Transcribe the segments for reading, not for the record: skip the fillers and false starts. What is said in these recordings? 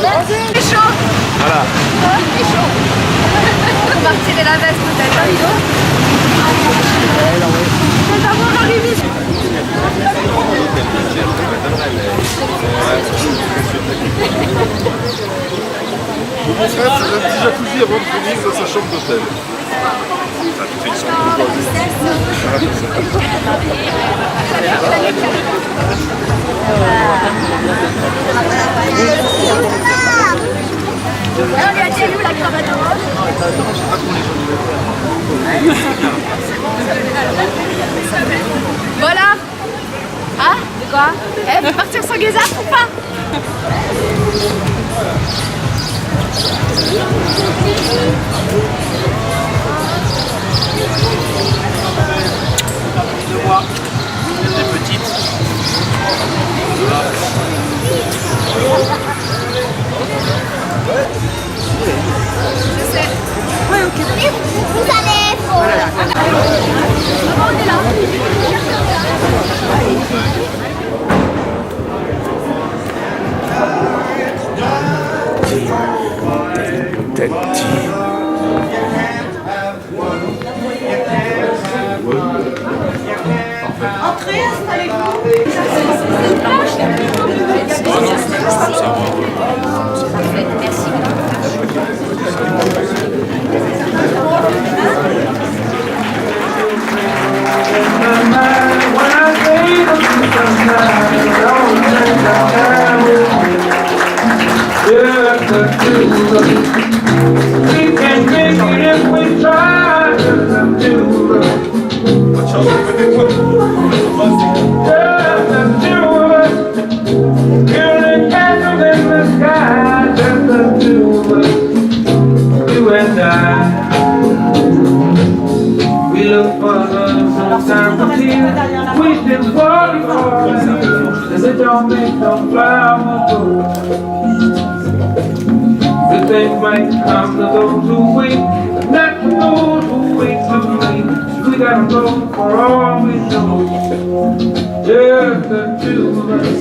C'est chaud. Voilà. C'est chaud. On va retirer la veste peut-être. C'est d'abord arrivé. Mon frère faisait un petit jacuzzi avant de venir dans sa chambre d'hôtel. Ça te fait une chambre On lui a dit où la cravate rose. Voilà. Ah, de quoi? Eh, vous partir sans Guézard ou pas? de moi, j'étais petite. Je sais. Ouais, ok. Vous allez, on est là. Entrez, installez-vous. We can make it if we try to do it. Just do it. You're the candle in the sky. Just do it. You and I. We look for love sometimes here. We still falling for it. And it don't make no flowers grow. The things might come to those who wait, but not for those who wait too late. We gotta go for all we know. Just the two of us.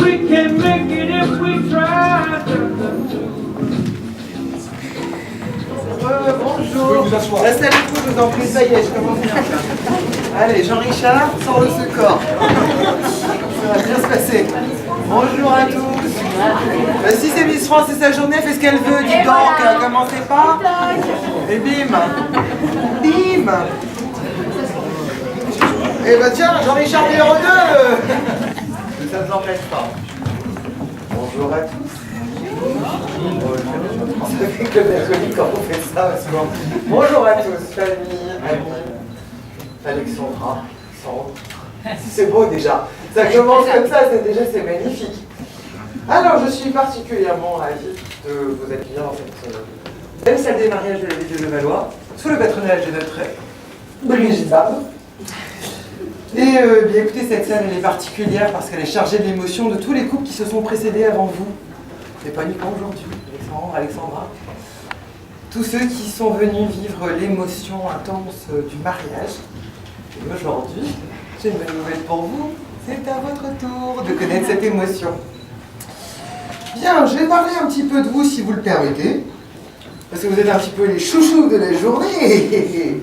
We can make it if we try. Just the two. Bonjour. Installez-vous, je vous en prie, ça y est, je commence bien. Allez, Jean-Richard, sors le ce corps. Ça va bien se passer. Bonjour à tous. Si c'est Miss France, c'est sa journée, fait ce qu'elle veut, dis donc, commencez pas. Et bim. Bim. Et bah tiens, Jean-Richard numéro 2. Ça ne vous empêche pas. Bonjour à tous. Ça fait que mercredi quand on fait ça. Bonjour à tous, famille, amis, Alexandra, Sandre. C'est beau déjà. Ça commence comme ça, c'est magnifique. Alors, je suis particulièrement ravie de vous accueillir dans cette belle salle des mariages de la ville de Levallois, sous le patronage de notre Brigitte Barbe. Et bien écoutez, cette salle elle est particulière parce qu'elle est chargée de l'émotion de tous les couples qui se sont précédés avant vous. Et pas uniquement aujourd'hui, Alexandre, Alexandra. Tous ceux qui sont venus vivre l'émotion intense du mariage. Et aujourd'hui, j'ai une bonne nouvelle pour vous. C'est à votre tour de connaître cette émotion. Bien, je vais parler un petit peu de vous si vous le permettez. Parce que vous êtes un petit peu les chouchous de la journée.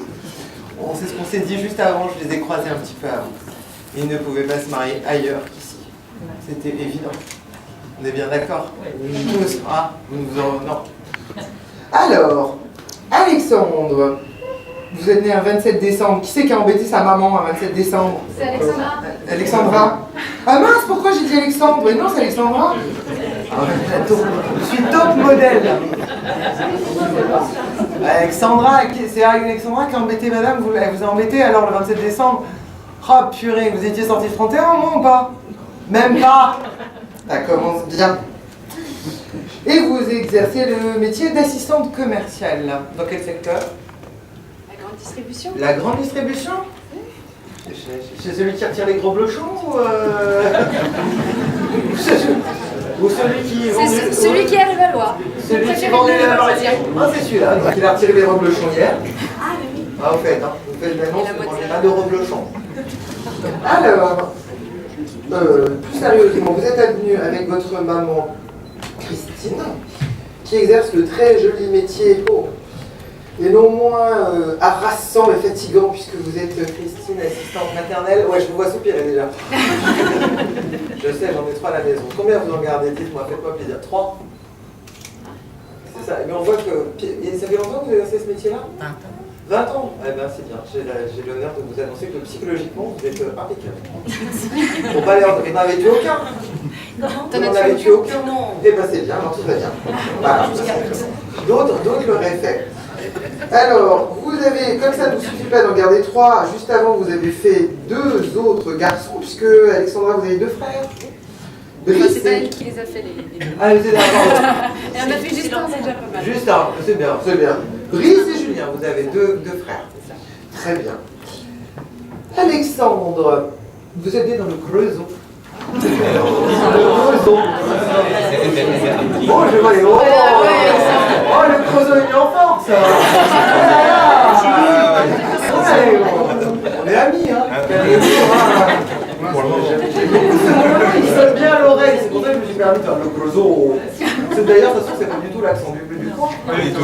Bon, c'est ce qu'on s'est dit juste avant, je les ai croisés un petit peu avant. Ils ne pouvaient pas se marier ailleurs qu'ici. C'était évident. On est bien d'accord? Tous. Ah, vous nous en... Non. Alors, Alexandre, vous êtes né un 27 décembre. Qui c'est qui a embêté sa maman un 27 décembre? C'est Alexandra. Alexandra. Ah mince, pourquoi j'ai dit Alexandre? Et non, c'est Alexandra. Ah, je suis top modèle. Alexandra, c'est Alexandra qui a embêté madame, elle vous a embêté alors le 27 décembre. Oh purée, vous étiez sorti le 31 au moins ou pas? Même pas. Ça commence bien. Et vous exercez le métier d'assistante commerciale. Dans quel secteur? La grande distribution. La grande distribution? Chez celui qui retire les gros blochons ou ou celui qui vend C'est celui qui est à Levallois. Celui qui vend les lavariers. Ah, c'est celui-là, donc il a retiré les reblochons hier. Ah, mais oui. Ah, vous faites l'annonce, vous mangez pas de reblochons. Alors, plus sérieusement, vous êtes venu avec votre maman Christine, qui exerce le très joli métier, et non moins harassant et fatigant, puisque vous êtes Christine, assistante maternelle. Ouais, je vous vois soupirer déjà. Je sais, j'en ai 3 à la maison. Combien vous en gardez? Dites-moi, faites-moi plaisir. 3? C'est ça. Mais on voit que... Et ça fait longtemps que vous exercez ce métier-là? 20 ans. Eh bien, c'est bien. J'ai l'honneur de vous annoncer que psychologiquement, vous êtes impeccable. Faut pas l'air... Vous n'en avez tué aucun? Vous n'en avez tué aucun? Non. Eh bien, c'est bien, alors tout va bien. Voilà. D'autres l'auraient fait. Alors, vous avez, comme ça ne vous suffit pas d'en garder 3, juste avant, vous avez fait 2 autres garçons, puisque Alexandra, vous avez 2 frères. C'est pas elle qui les a fait les deux. Ah, c'est d'accord. Et on a fait juste un, c'est déjà pas mal. Juste un, c'est bien, c'est bien. Brice et Julien, vous avez deux frères. Très bien. Alexandre, vous êtes né dans le Creusot. Le Creusot. Oh, je vois les gros. Oh, le Creusot est mis en force. On est amis, hein. Il sonne bien à l'oreille, c'est pour ça que je me suis permis de faire le Creusot. D'ailleurs, de toute façon, c'est pas du tout l'accent du coin. Pas du tout.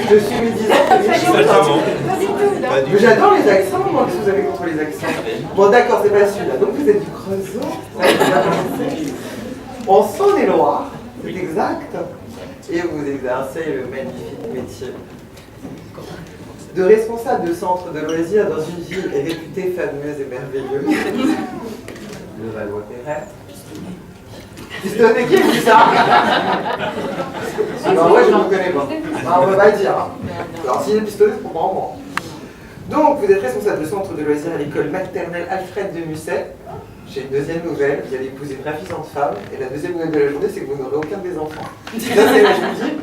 Je suis médisant. Mais j'adore les accents, moi, qu'est-ce que vous avez contre les accents? Bon, d'accord, c'est pas celui-là. Donc, vous êtes du Creusot. En Saône-et-Loire, c'est exact. Et vous exercez le magnifique métier de responsable de centre de loisirs dans une ville réputée fameuse et merveilleuse. Le Valois-Perret. Pistonné, qui dit ça? Non, moi je ne connais pas. Ah, on ne va pas le dire. Alors, s'il est pistonné, c'est pour moi. Donc, vous êtes responsable de centre de loisirs à l'école maternelle Alfred de Musset. J'ai une deuxième nouvelle, vous allez épouser une ravissante femme. Et la deuxième nouvelle de la journée, c'est que vous n'aurez aucun des enfants. Ça, c'est là, je vous dis,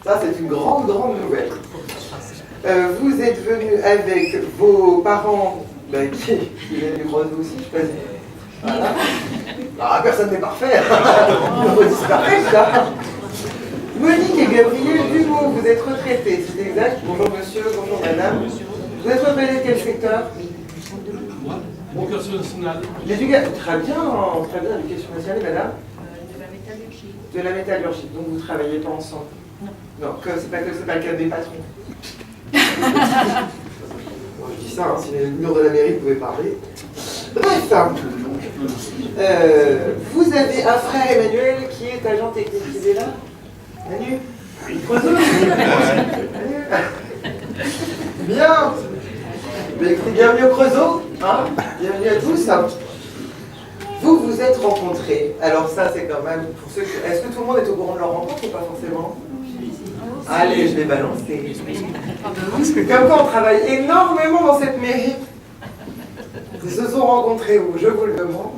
ça, c'est une grande nouvelle. Vous êtes venu avec vos parents, qui viennent du Creusot aussi, je sais pas. Voilà. Ah, personne n'est parfait. C'est parfait, ça. Monique et Gabriel Dumont, vous êtes retraités, c'est exact. Bonjour monsieur, bonjour madame. Vous êtes retraités de quel secteur? Éducation nationale. L'éducation, très bien, l'éducation nationale, madame. De la métallurgie. De la métallurgie, donc vous ne travaillez pas ensemble? Non, c'est pas le cas des patrons. Bon, je dis ça, hein, si les murs de la mairie pouvaient parler. Bref, vous avez un frère Emmanuel qui est agent technique. Il est là? Manu? Bien. Mais écoutez, bienvenue au Creusot, hein? Bienvenue à tous. Vous vous êtes rencontrés. Alors ça, c'est quand même pour ceux qui... Est-ce que tout le monde est au courant de leur rencontre ou pas forcément? Allez, je vais balancer. Comme quoi, on travaille énormément dans cette mairie. Ils se sont rencontrés où? Je vous le demande.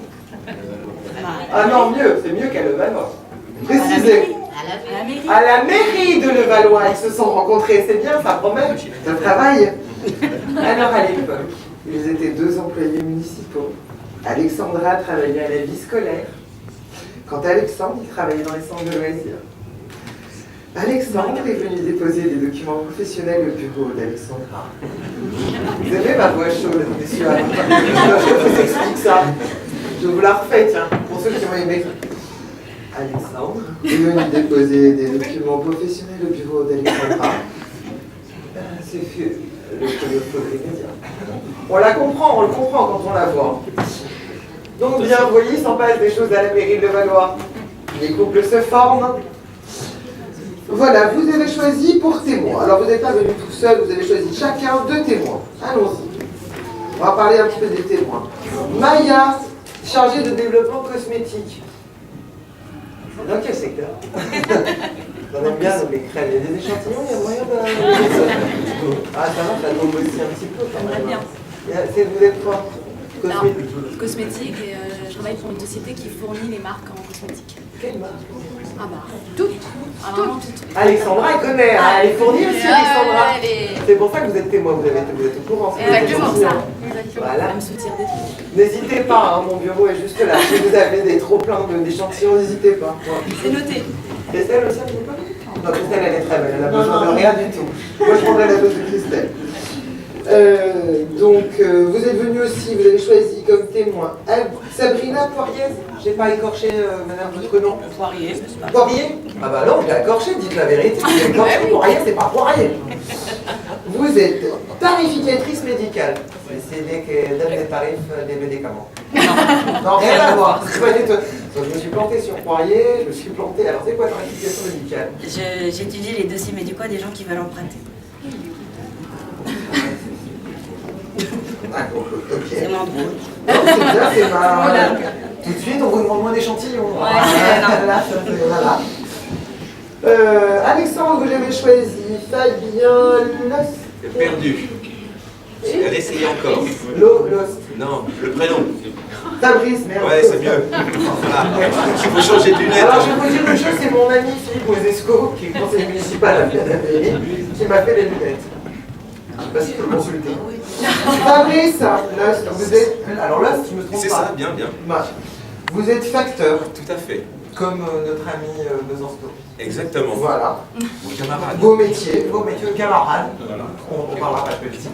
Ah non, mieux, c'est mieux qu'à Levallois. Précisez. À la mairie de Levallois, ils se sont rencontrés. C'est bien, ça promet. Ça travaille. Alors à l'époque, ils étaient 2 employés municipaux. Alexandra travaillait à la vie scolaire. Quant à Alexandre, il travaillait dans les centres de loisirs. Alexandre est venu déposer des documents professionnels au bureau d'Alexandra. Vous aimez ma voix chaude, messieurs? Je vous explique ça. Je vous la refais, tiens, pour ceux qui ont aimé. Alexandre est venu déposer des documents professionnels au bureau d'Alexandra. C'est le faudrait dire. On la comprend, on le comprend quand on la voit. Donc bien, vous voyez, il s'en passe des choses à la mairie de Levallois. Les couples se forment. Voilà, vous avez choisi pour témoin. Alors vous n'êtes pas venu tout seul, vous avez choisi chacun 2 témoins. Allons-y. On va parler un petit peu des témoins. Maya, chargée de développement cosmétique. Dans quel secteur? On aime bien les crèmes. Il y a des échantillons, il y a moyen de... Ah, ça va, ça tombe aussi un petit peu quand même. Bien. Vous êtes quoi? Cosmétique et je travaille pour une société qui fournit les marques en cosmétique. Quelle marque? Ah bah, toutes. Ah, vraiment toutes. Alexandra, elle connaît, hein, elle est fournie aussi, Alexandra. Elle C'est pour ça que vous êtes témoin, vous êtes au courant. Exactement ça. Voilà. Elle me soutient des trucs. N'hésitez pas, hein, mon bureau est juste là. Si vous avez des trop pleins d'échantillons, n'hésitez pas. C'est noté. Christelle aussi, elle n'est pas? Non, Christelle, elle est très belle, elle n'a besoin de rien du tout. Moi, je prendrais la dose de Christelle. Vous êtes venu aussi, vous avez choisi comme témoin Sabrina Poirier. J'ai pas écorché, madame, votre nom. Poirier. Poirier? Ah bah non, je l'ai écorché, dites la vérité. Vous l'avez écorché, Poirier, c'est pas Poirier. Vous êtes tarificatrice médicale. C'est que donne les tarifs des médicaments. Non, rien à voir. C'est pas du tout. Donc, je me suis planté sur Poirier, je me suis planté. Alors, c'est quoi tarification médicale? J'étudie les dossiers médicaux des gens qui veulent emprunter. Ah, ok. C'est moins drôle. Non, c'est bien, c'est mal. Tout de suite, on vous demande moins d'échantillons. Voilà. Alexandre, vous l'avez choisi. Fabien Lost. Perdu. Elle essayait encore. Lost. Non, le prénom. Fabrice, merde. Ouais, c'est mieux. Voilà. Il faut changer de lunettes. Alors, je vais vous dire une chose, c'est mon ami Philippe Mosesco, qui est conseiller municipal à la mairie, qui m'a fait les lunettes. Je sais pas si je peux le consulter. Fabrice, Lost, vous êtes. Alors, Lost, je me trompe pas. C'est ça, bien, bien. Bah, vous êtes facteur, Tout à fait. comme notre ami Besançon. Exactement. Voilà. Mon camarade. Vos métiers, camarades. On parlera pas de petit.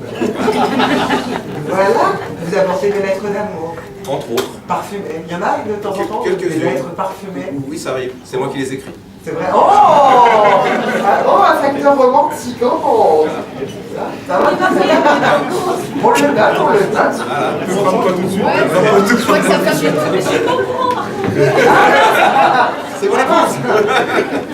Voilà, vous apportez des lettres d'amour. Entre autres. Parfumées. Il y en a de temps en temps des Quelques-unes. lettres parfumées. Oui, ça arrive. C'est moi qui les écris. C'est vrai. Oh, un facteur romantique. Oh, ça va. On le date, on le date. Voilà. Ne frappe pas tout de suite. Ouais, je crois que ça fait C'est mon épouse.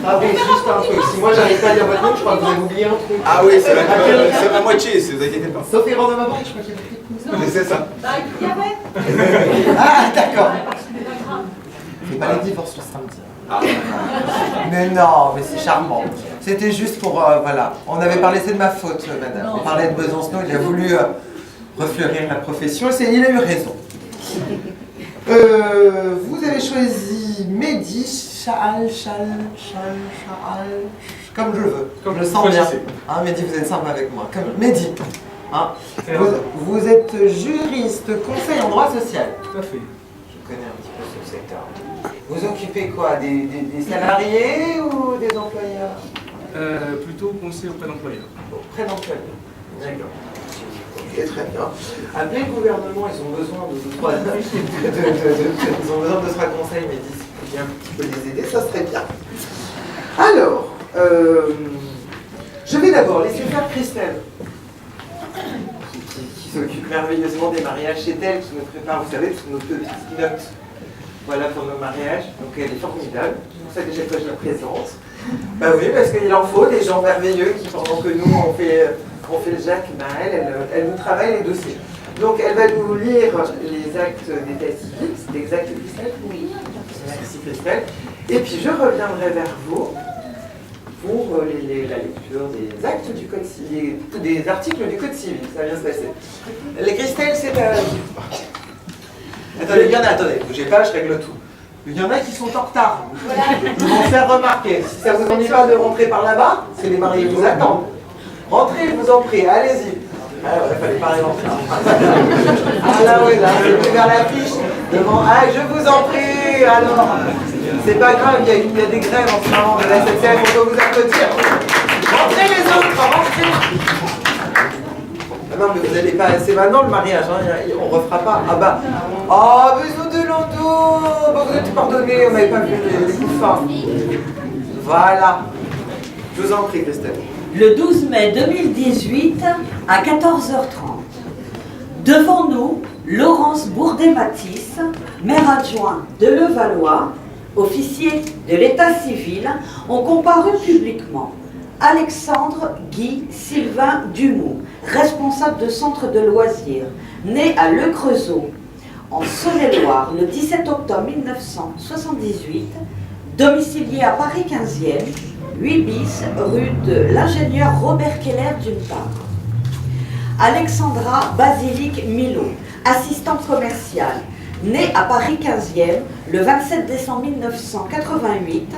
Ah oui, juste un truc. Si moi j'arrive pas à dire votre nom, je crois que vous avez oublié un truc. Ah oui, c'est ma moitié, si vous inquiétez pas. Sauf erreur de ma part, je crois qu'il y a écrit. C'est ça. Ah, d'accord. C'est pas les divorces sur samedi. Mais non, mais c'est charmant. C'était juste pour, voilà. On avait parlé, c'est de ma faute, madame. On parlait de Besançon, il a voulu refleurir la profession, et il a eu raison. Vous avez choisi Mehdi, comme je veux, comme je le sens bien. Hein, Mehdi, vous êtes sympa avec moi. Comme Mehdi. Hein. Vous êtes juriste, conseil en droit social. Tout à fait. Je connais un petit peu ce secteur. Vous occupez quoi? Des salariés ou des employeurs? Plutôt conseil auprès d'employeurs. Auprès d'employeurs. D'accord. Ok, très bien. Appelez le gouvernement, ils ont besoin de trois ils ont besoin de 3 conseils, mais si vous pouvez un petit peu les aider, ça serait bien. Alors, je vais d'abord laisser faire Christelle, qui s'occupe merveilleusement des mariages. C'est elle qui nous prépare, vous savez, toutes nos petites notes. Voilà pour nos mariages, donc elle est formidable, c'est pour ça que déjà que je la présente. Bah oui, parce qu'il en faut des gens merveilleux qui, pendant que nous on fait le Jacques, bah elle nous travaille les dossiers. Donc elle va nous lire les actes d'état civil, c'est exact Christelle? Oui. Merci Christelle. Et puis je reviendrai vers vous pour la lecture des actes du code civil, des articles du code civil, ça va bien se passer. Les Christelle, c'est à... Attendez, attendez, bougez pas, je règle tout. Il y en a qui sont en retard. Ils vont se faire remarquer. Si ça vous ennuie pas de rentrer par là-bas, c'est les mariés qui vous attendent. Rentrez, je vous en prie, allez-y. Ah ouais, il fallait pas rentrer. Ah là, oui, là, c'est plus vers l'affiche. Devant, ah, je vous en prie, alors. C'est pas grave, il y a des grèves en ce moment de la SNCF, on peut vous applaudir. Rentrez les autres, rentrez. Ah non, mais vous n'allez pas. C'est maintenant le mariage, hein, on refera pas. Ah bah. Oh, bisous de Lando. Bah, vous êtes pardonné, on n'avait pas vu les coups de fin. Voilà. Je vous en prie, Christelle. Le 12 mai 2018 à 14h30. Devant nous, Laurence Bourdet-Matisse, maire adjoint de Levallois, officier de l'état civil, ont comparu publiquement Alexandre Guy Sylvain Dumoux, responsable de centre de loisirs, né à Le Creusot, en Saône-et-Loire, le 17 octobre 1978, domicilié à Paris 15e, 8 bis, rue de l'ingénieur Robert Keller d'une part. Alexandra Basilique Milot, assistante commerciale, née à Paris 15e, le 27 décembre 1988,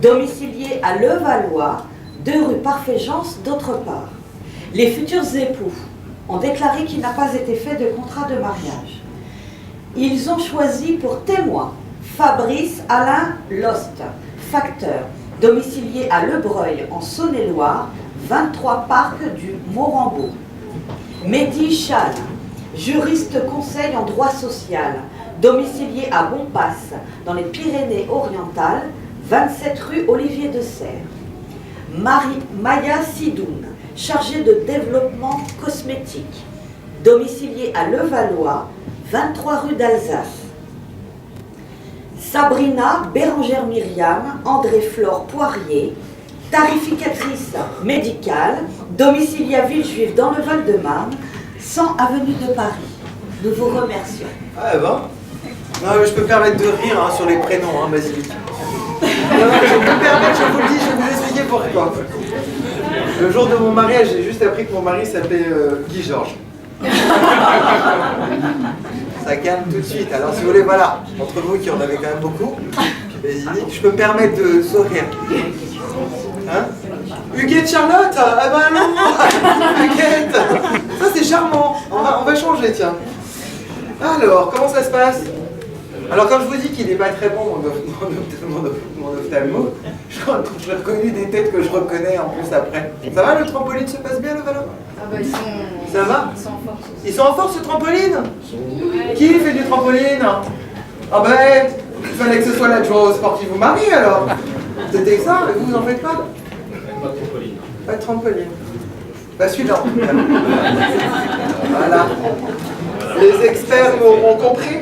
domiciliée à Levallois, 2 rue Parfait-Jeance d'autre part. Les futurs époux ont déclaré qu'il n'a pas été fait de contrat de mariage. Ils ont choisi pour témoin Fabrice Alain Lost, facteur, domicilié à Lebreuil en Saône-et-Loire, 23 parc du Morambeau. Mehdi Chal, juriste conseil en droit social, domicilié à Bonpass, dans les Pyrénées-Orientales, 27 rue Olivier de Serres. Maya Sidoun, chargée de développement cosmétique, domiciliée à Levallois, 23 rue d'Alsace. Sabrina Bérangère Myriam André-Flore Poirier, tarificatrice médicale, domiciliée à Villejuif dans le Val-de-Marne, 100 avenue de Paris. Nous vous remercions. Ah bon. Non, mais je peux me permettre de rire hein, sur les prénoms, hein, Basilic. Non, je peux me permettre, je vous le dis, je vais vous expliquer pourquoi. Le jour de mon mariage, j'ai juste appris que mon mari s'appelait Guy Georges. Ça calme tout de suite. Alors si vous voulez, voilà, entre vous qui en avez quand même beaucoup, Basilic, je peux me permettre de sourire. Hein? Huguette Charlotte? Ah ben non. Huguette. Ça c'est charmant. On va changer, tiens. Alors, comment ça se passe? Alors comme je vous dis qu'il n'est pas très bon mon ophtalmo, j'ai reconnu des têtes que je reconnais en plus après. Ça va, le trampoline se passe bien, le ballon? Ah bah ils sont... Ça va? Ils sont en force. Ils sont en force, ce trampoline? Qui fait du trampoline? Ah ben, il fallait que ce soit l'adjoint au sport qui vous marie alors. C'était ça, mais vous en faites pas? Pas de trampoline. Pas de trampoline. Bah suivant. Voilà. Les experts m'auront compris.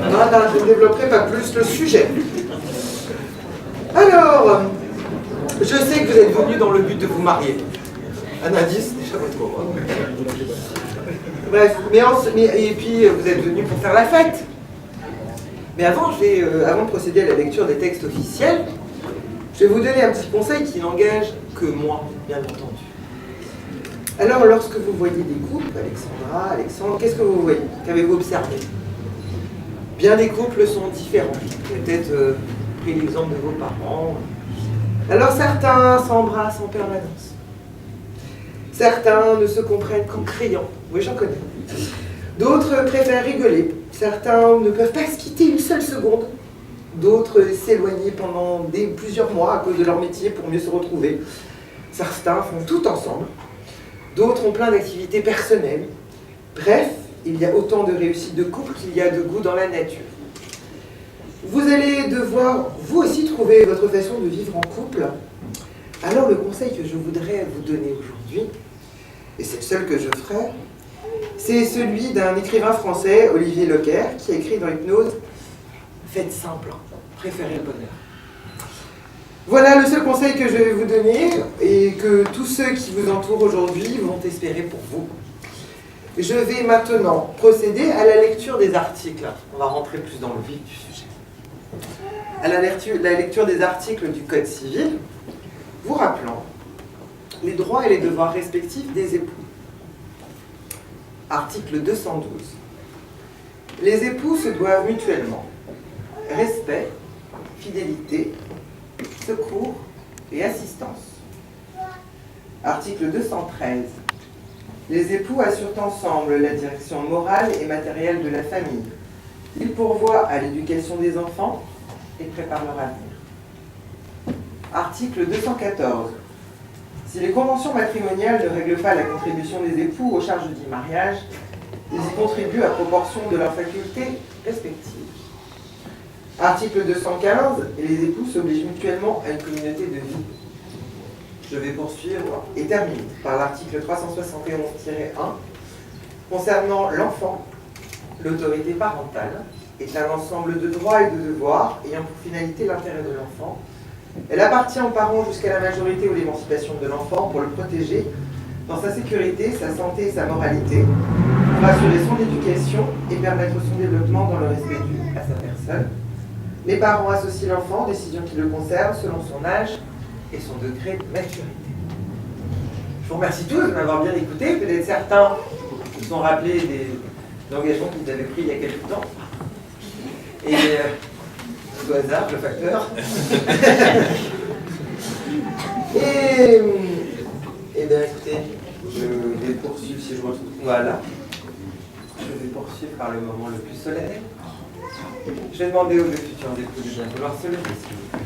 Voilà, je ne développerai pas plus le sujet. Alors, je sais que vous êtes venus dans le but de vous marier. Un indice, déjà votre pauvre. Bref, et puis vous êtes venus pour faire la fête. Mais avant de procéder à la lecture des textes officiels, je vais vous donner un petit conseil qui n'engage que moi, bien entendu. Alors, lorsque vous voyez des couples, Alexandra, Alexandre, qu'est-ce que vous voyez? Qu'avez-vous observé? Bien des couples sont différents. Peut-être pris l'exemple de vos parents. Alors, certains s'embrassent en permanence. Certains ne se comprennent qu'en criant. Oui, j'en connais. D'autres préfèrent rigoler. Certains ne peuvent pas se quitter une seule seconde. D'autres s'éloigner pendant plusieurs mois à cause de leur métier pour mieux se retrouver. Certains font tout ensemble. D'autres ont plein d'activités personnelles. Bref, il y a autant de réussites de couple qu'il y a de goût dans la nature. Vous allez devoir, vous aussi, trouver votre façon de vivre en couple. Alors le conseil que je voudrais vous donner aujourd'hui, et c'est le seul que je ferai, c'est celui d'un écrivain français, Olivier Lecaire, qui a écrit dans Hypnose « Faites simple, préférez le bonheur ». Voilà le seul conseil que je vais vous donner et que tous ceux qui vous entourent aujourd'hui vont espérer pour vous. Je vais maintenant procéder à la lecture des articles. On va rentrer plus dans le vif du sujet. À la lecture des articles du Code civil, vous rappelant les droits et les devoirs respectifs des époux. Article 212. Les époux se doivent mutuellement respect, fidélité, secours et assistance. Article 213. Les époux assurent ensemble la direction morale et matérielle de la famille. Ils pourvoient à l'éducation des enfants et préparent leur avenir. Article 214. Si les conventions matrimoniales ne règlent pas la contribution des époux aux charges du mariage, ils y contribuent à proportion de leurs facultés respectives. Article 215. Les époux s'obligent mutuellement à une communauté de vie. Je vais poursuivre et terminer par l'article 371-1 concernant l'enfant. L'autorité parentale est un ensemble de droits et de devoirs ayant pour finalité l'intérêt de l'enfant. Elle appartient aux parents jusqu'à la majorité ou l'émancipation de l'enfant pour le protéger dans sa sécurité, sa santé et sa moralité, pour assurer son éducation et permettre son développement dans le respect dû à sa personne. Les parents associent l'enfant aux décisions qui le concernent selon son âge et son degré de maturité. Je vous remercie tous de m'avoir bien écouté. Peut-être certains se sont rappelés des engagements qu'ils avaient pris il y a quelques temps. Et au hasard, le facteur. Et bien écoutez, je vais poursuivre si je retrouve. Voilà. Je vais poursuivre par le moment le plus solennel. Je vais demander aux deux futurs époux de bien vouloir se lever, s'il vous plaît.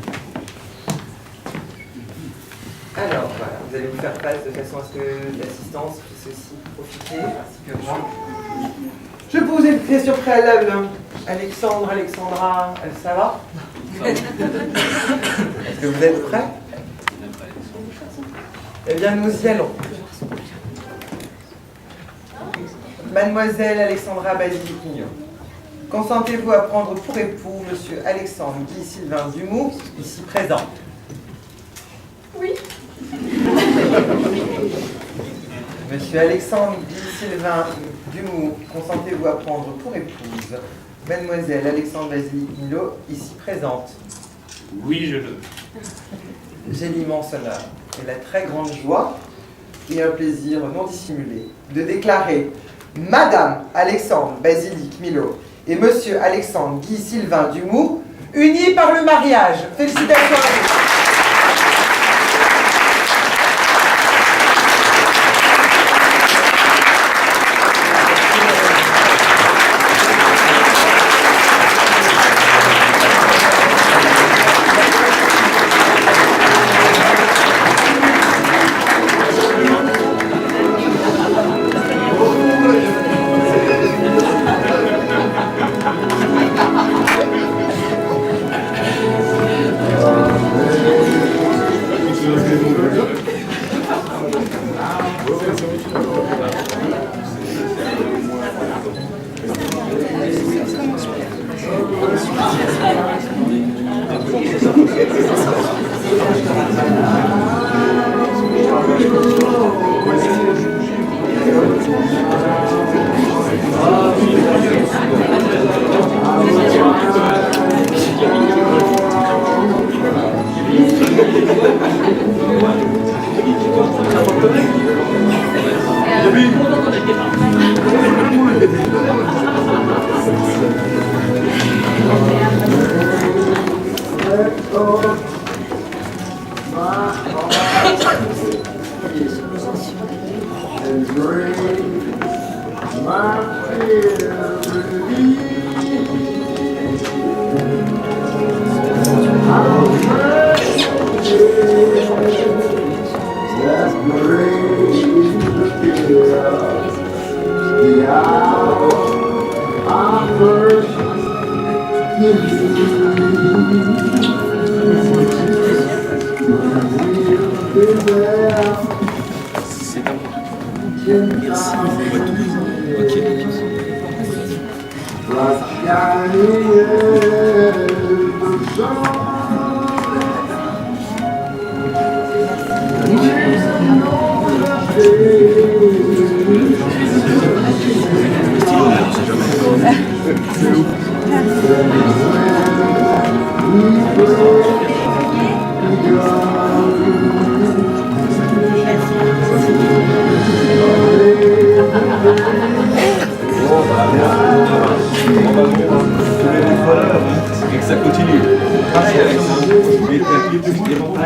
Alors, voilà, vous allez vous faire face de façon à ce que l'assistance puisse aussi profiter, ainsi que moi. Je vais poser une question préalable. Alexandre, Alexandra, ça va? Est-ce que vous êtes prêts? Eh bien, nous y allons. Mademoiselle Alexandra Basilic-Mignot, consentez-vous à prendre pour époux Monsieur Alexandre Guy Sylvain Dumoux, ici présent? Oui. Monsieur Alexandre Guy Sylvain Dumoux, consentez-vous à prendre pour épouse Mademoiselle Alexandre Basilic-Mignot, ici présente? Oui, je le. J'ai l'immense honneur et la très grande joie et un plaisir non dissimulé de déclarer Madame Alexandre Basilic-Mignot et Monsieur Alexandre Guy Sylvain Dumoux unis par le mariage. Félicitations à vous.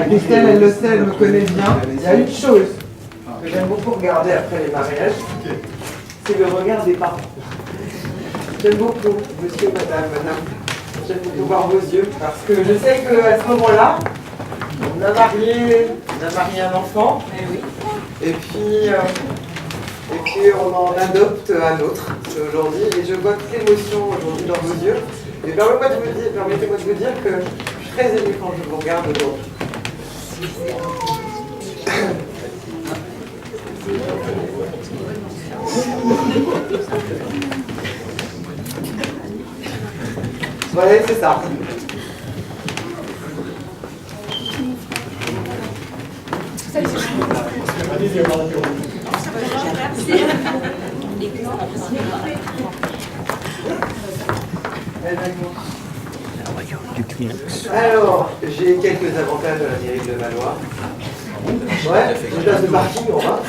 Christelle, elle le sait, elle me connaît bien. Il y a une chose que j'aime beaucoup regarder après les mariages, c'est le regard des parents. J'aime beaucoup, monsieur, madame, j'aime beaucoup voir vos yeux, parce que je sais qu'à ce moment-là, on a marié un enfant, et puis on en adopte un autre aujourd'hui, et je vois toute l'émotion aujourd'hui dans vos yeux. Et permettez-moi de vous dire que je suis très ému quand je vous regarde aujourd'hui. Voilà, c'est ça. Alors, j'ai quelques avantages à la mairie de Levallois. Ouais, une place de parking, on va.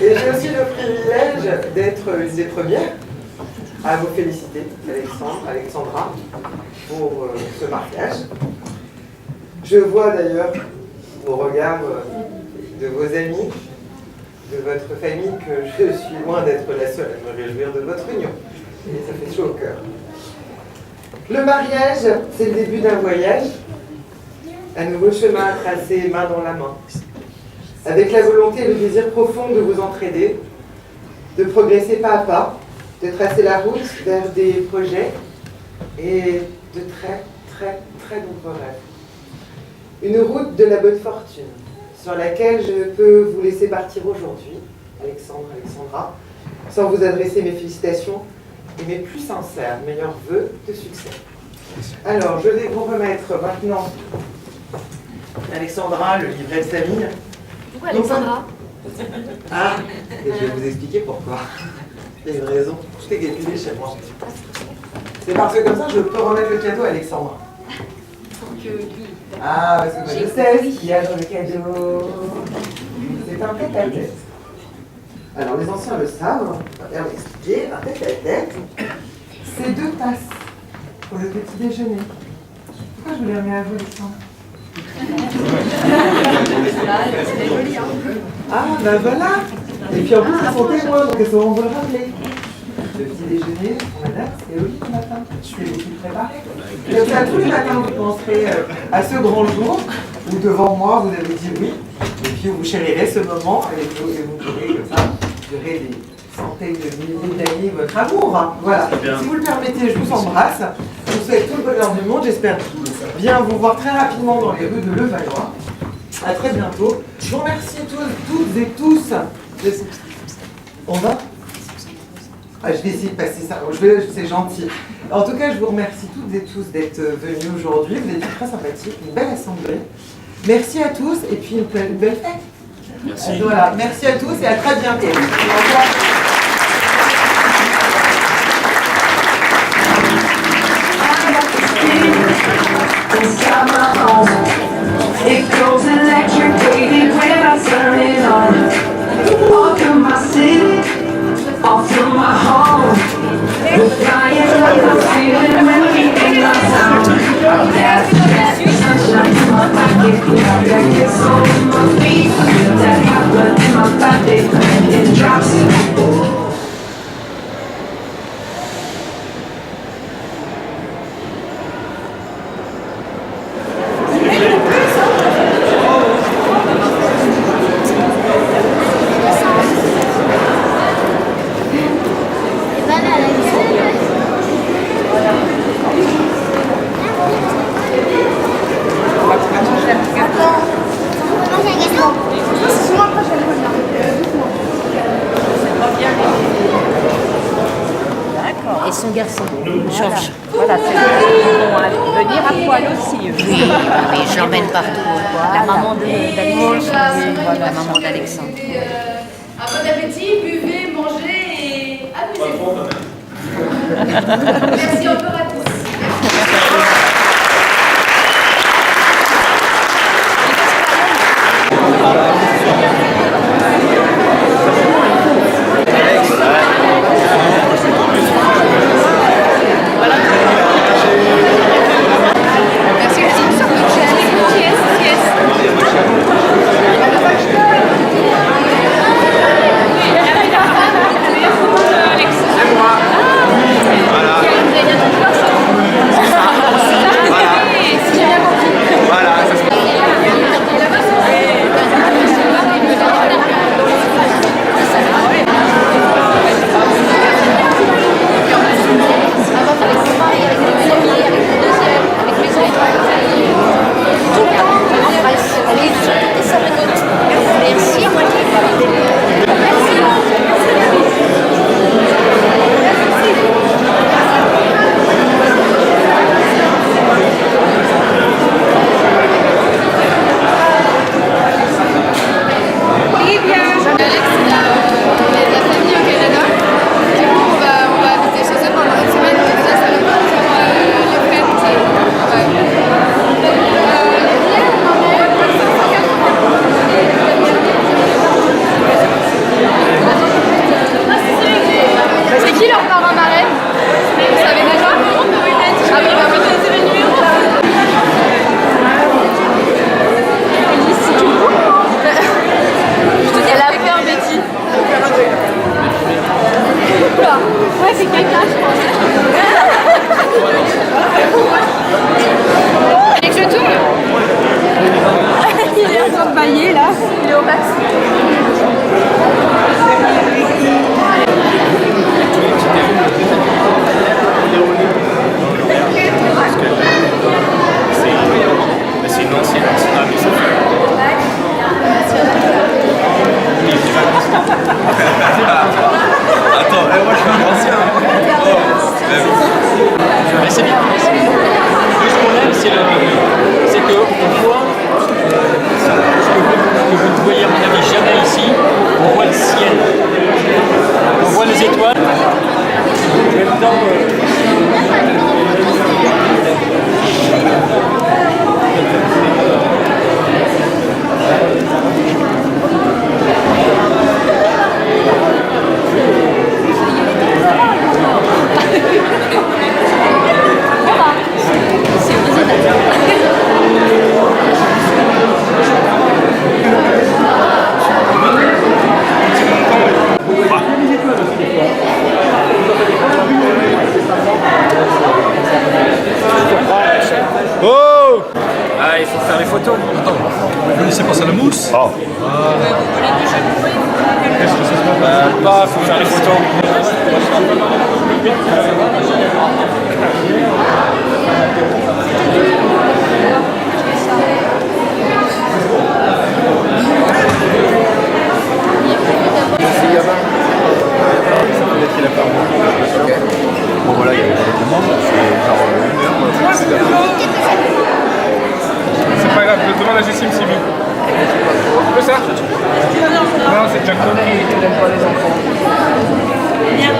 Et j'ai aussi le privilège d'être une des premières à vous féliciter, Alexandra, pour ce mariage. Je vois d'ailleurs au regard de vos amis, de votre famille, que je suis loin d'être la seule à me réjouir de votre union. Et ça fait chaud au cœur. Le mariage, c'est le début d'un voyage. un nouveau chemin à tracer main dans la main, avec la volonté et le désir profond de vous entraider, de progresser pas à pas, de tracer la route vers des projets et de très nombreux rêves. Une route de la bonne fortune, sur laquelle je peux vous laisser partir aujourd'hui, Alexandra, sans vous adresser mes félicitations et mes plus sincères meilleurs vœux de succès. Alors, je vais vous remettre maintenant, Alexandra, le livret de famille. Pourquoi Alexandra? Ah, et je vais vous expliquer pourquoi. Il y a une raison. Je t'ai calculé chez moi. C'est parce que comme ça, je peux remettre le cadeau à Alexandra. Ah, parce que moi, je sais ce qu'il y a dans le cadeau. C'est un tête-à-tête. Alors, les anciens le savent. On va expliquer. Un tête-à-tête, c'est 2 tasses pour le petit déjeuner. Pourquoi je vous les remets à vous, Alexandra? Ah, ben voilà. Et puis en plus, elles sont témoins, donc elles sauront vous le rappeler. Le petit déjeuner, on adapte, c'est au lit ce matin. C'est vous qui le préparez. Et comme ça, tous les matins, vous penserez à ce grand jour où devant moi, vous avez dit oui. Et puis vous chérirez ce moment avec vous et vous pourrez comme ça durer des centaines de milliers d'années votre amour. Hein. Voilà. Si vous le permettez, je vous embrasse. Je vous souhaite tout le bonheur du monde. J'espère bien vous voir très rapidement dans les rues de Levallois. À très bientôt. Je vous remercie toutes et tous. On va Je vais essayer de passer ça. C'est gentil. En tout cas, je vous remercie toutes et tous d'être venus aujourd'hui. Vous êtes très sympathiques, une belle assemblée. Merci à tous et puis une belle fête. Merci. Voilà. Merci à tous et à très bientôt. Au revoir. Inside my home, it goes electric wavy when I turn it on. All through my city, all through my home. We're flying like a feeling when we in our town. That's sunshine in my pocket, got that kiss on my feet. I feel that hot blood in my body, it drops. Et son garçon, Georges. Voilà, c'est bon, venir à poil aussi. Oui, oui, je l'emmène partout. La maman d'Alexandre. La maman d'Alexandre. Bon appétit, buvez, mangez et amusez-vous. Merci encore à tous. Voilà. il faut faire les photos. Vous connaissez pas ça la mousse? Oh. Qu'est-ce que ça se passe? Pas, il faut faire les photos. Bon voilà, il y a des demandes, c'est genre 1 heure. C'est pas grave, je demande à Jessim si vu. Que ça? Non, c'est Jack Tony qui n'aime pas les enfants. Bien.